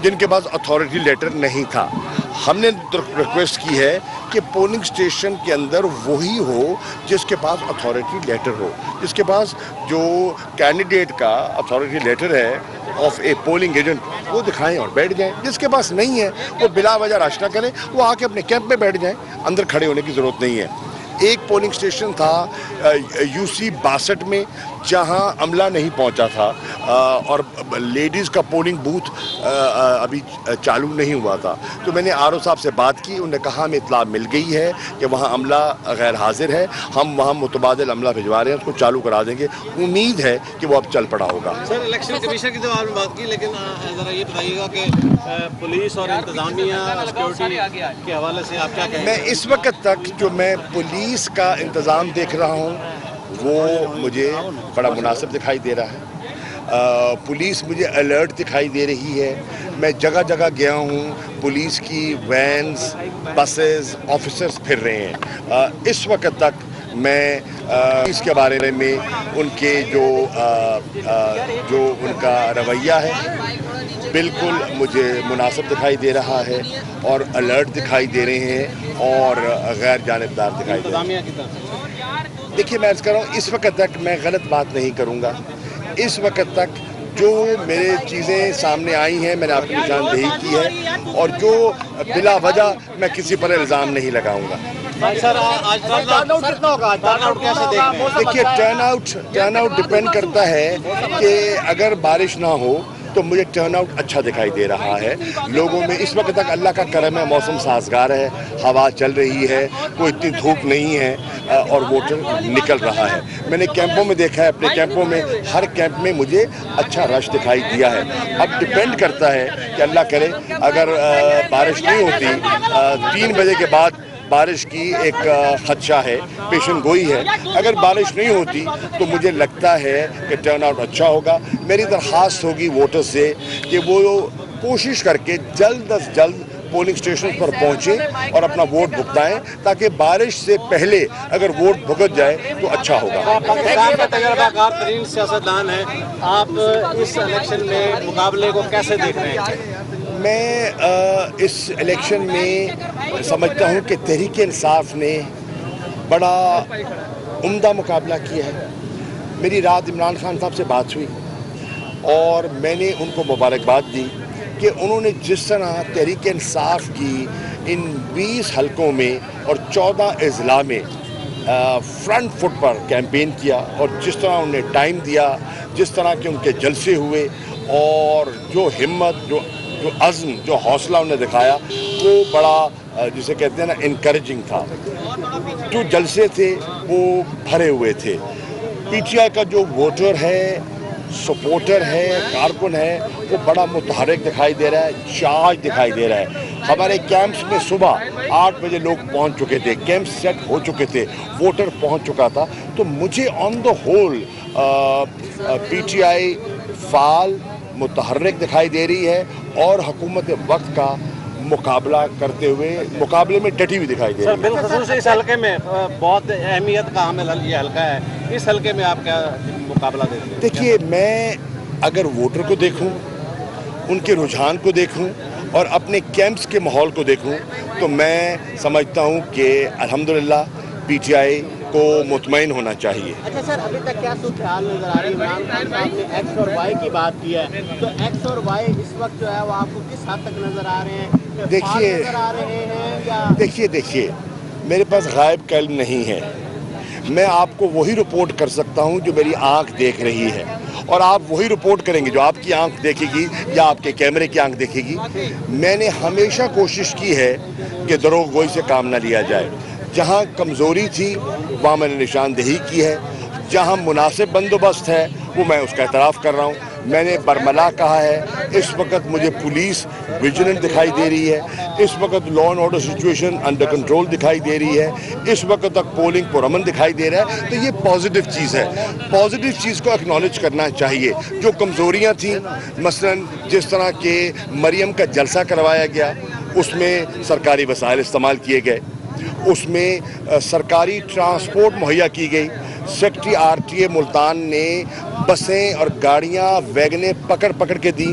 جن کے پاس authority letter نہیں تھا. ہم نے ریکویسٹ کی ہے کہ پولنگ اسٹیشن کے اندر وہی ہو جس کے پاس اتھارٹی لیٹر ہو, جس کے پاس جو کینڈیڈیٹ کا اتھارٹی لیٹر ہے آف اے پولنگ ایجنٹ وہ دکھائیں اور بیٹھ جائیں. جس کے پاس نہیں ہے وہ بلا وجہ رش نہ کریں, وہ آ کے اپنے کیمپ میں بیٹھ جائیں, اندر کھڑے ہونے کی ضرورت نہیں ہے. ایک پولنگ اسٹیشن تھا UC 62 میں جہاں عملہ نہیں پہنچا تھا اور لیڈیز کا پولنگ بوتھ ابھی چالو نہیں ہوا تھا. تو میں نے RO صاحب سے بات کی, انہوں نے کہا ہمیں اطلاع مل گئی ہے کہ وہاں عملہ غیر حاضر ہے, ہم وہاں متبادل عملہ بھجوا رہے ہیں, اس کو چالو کرا دیں گے. امید ہے کہ وہ اب چل پڑا ہوگا. سر الیکشن کمیشن کی تو آپ نے بات کی, لیکن ذرا یہ بتائیے گا کہ پولیس اور انتظامیہ سیکورٹی کے حوالے سے آپ کیا کہیں گے؟ میں اس وقت تک جو میں پولیس کا انتظام دیکھ رہا ہوں وہ مجھے بڑا مناسب دکھائی دے رہا ہے. پولیس مجھے الرٹ دکھائی دے رہی ہے. میں جگہ جگہ گیا ہوں, پولیس کی وینز, بسز, آفیسرز پھر رہے ہیں. اس وقت تک میں اس کے بارے میں ان کے جو ان کا رویہ ہے بالکل مجھے مناسب دکھائی دے رہا ہے, اور الرٹ دکھائی دے رہے ہیں اور غیر جانبدار دکھائی دے رہے ہیں. دیکھیے میں عرض کر رہا ہوں اس وقت تک میں غلط بات نہیں کروں گا. اس وقت تک جو میرے چیزیں سامنے آئی ہیں میں نے آپ کی نشاندہی کی ہے, اور جو بلا وجہ میں کسی پر الزام نہیں لگاؤں گا. دیکھیے ٹرن آؤٹ ڈپینڈ کرتا ہے کہ اگر بارش نہ ہو تو مجھے ٹرن آؤٹ اچھا دکھائی دے رہا ہے. لوگوں میں اس وقت تک اللہ کا کرم ہے, موسم سازگار ہے, ہوا چل رہی ہے, کوئی اتنی دھوپ نہیں ہے اور ووٹر نکل رہا ہے. میں نے کیمپوں میں دیکھا ہے, اپنے کیمپوں میں ہر کیمپ میں مجھے اچھا رش دکھائی دیا ہے. اب ڈپینڈ کرتا ہے کہ اللہ کرے اگر بارش نہیں ہوتی 3 بجے کے بعد بارش کی ایک خدشہ ہے, پیشن گوئی ہے. اگر بارش نہیں ہوتی تو مجھے لگتا ہے کہ ٹرن آؤٹ اچھا ہوگا. میری درخواست ہوگی ووٹر سے کہ وہ کوشش کر کے جلد از جلد پولنگ اسٹیشن پر پہنچیں اور اپنا ووٹ بھگتائیں, تاکہ بارش سے پہلے اگر ووٹ بھگت جائے تو اچھا ہوگا. پاکستان کا تجربہ کار ترین سیاستدان ہے, آپ اس الیکشن میں مقابلے کو کیسے دیکھ رہے ہیں؟ میں اس الیکشن میں سمجھتا ہوں کہ تحریک انصاف نے بڑا عمدہ مقابلہ کیا ہے. میری رات عمران خان صاحب سے بات ہوئی اور میں نے ان کو مبارکباد دی کہ انہوں نے جس طرح تحریک انصاف کی ان 20 حلقوں میں اور 14 اضلاع میں فرنٹ فٹ پر کیمپین کیا, اور جس طرح انہوں نے ٹائم دیا, جس طرح کے ان کے جلسے ہوئے, اور جو ہمت, جو عزم, جو حوصلہ انہوں نے دکھایا وہ بڑا جسے کہتے ہیں نا انکریجنگ تھا. جو جلسے تھے وہ بھرے ہوئے تھے. PTI کا جو ووٹر ہے, سپورٹر ہے, کارکن ہے, وہ بڑا متحرک دکھائی دے رہا ہے, چارج دکھائی دے رہا ہے. ہمارے کیمپس میں صبح 8 بجے لوگ پہنچ چکے تھے, کیمپس سیٹ ہو چکے تھے, ووٹر پہنچ چکا تھا. تو مجھے آن دا ہول PTI فعال, متحرک دکھائی دے رہی ہے, اور حکومت وقت کا مقابلہ کرتے ہوئے مقابلے میں ڈٹی ہوئی دکھائی دے رہی ہے. بالخصوص اس حلقے میں بہت اہمیت کا حامل یہ حلقہ ہے, اس حلقے میں آپ کیا مقابلہ دیکھتے ہیں؟ دیکھیے میں اگر ووٹر کو دیکھوں, ان کے رجحان کو دیکھوں اور اپنے کیمپس کے ماحول کو دیکھوں تو میں سمجھتا ہوں کہ الحمدللہ PTI کو مطمئن ہونا چاہیے. اچھا سر, ابھی تک کیا صورتحال نظر آ رہی ہے؟ عمران خان صاحب نے ایکس اور وائی کی بات کی ہے, تو ایکس اور وائی اس وقت جو ہے وہ آپ کو کس حد تک نظر آ رہے ہیں؟ دیکھیے میرے پاس غائب کا علم نہیں ہے. میں آپ کو وہی رپورٹ کر سکتا ہوں جو میری آنکھ دیکھ رہی ہے, اور آپ وہی رپورٹ کریں گے جو آپ کی آنکھ دیکھے گی یا آپ کے کیمرے کی آنکھ دیکھے گی. میں نے ہمیشہ کوشش کی ہے کہ دروغ گوئی سے کام نہ لیا جائے. جہاں کمزوری تھی وہاں میں نے نشاندہی کی ہے, جہاں مناسب بندوبست ہے وہ میں اس کا اعتراف کر رہا ہوں. میں نے برملا کہا ہے, اس وقت مجھے پولیس ویجیلنٹ دکھائی دے رہی ہے, اس وقت law and order situation under control دکھائی دے رہی ہے, اس وقت تک پولنگ پرامن دکھائی دے رہا ہے. تو یہ پازیٹیو چیز ہے, پازیٹیو چیز کو اکنالج کرنا چاہیے. جو کمزوریاں تھیں, مثلا جس طرح کہ مریم کا جلسہ کروایا گیا, اس میں سرکاری وسائل استعمال کیے گئے, اس میں سرکاری ٹرانسپورٹ مہیا کی گئی. سیکٹری RTA ملتان نے بسیں اور گاڑیاں, ویگنیں پکڑ کے دیں.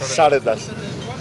10:30,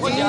3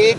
1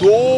2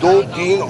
2-3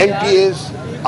MPAs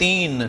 3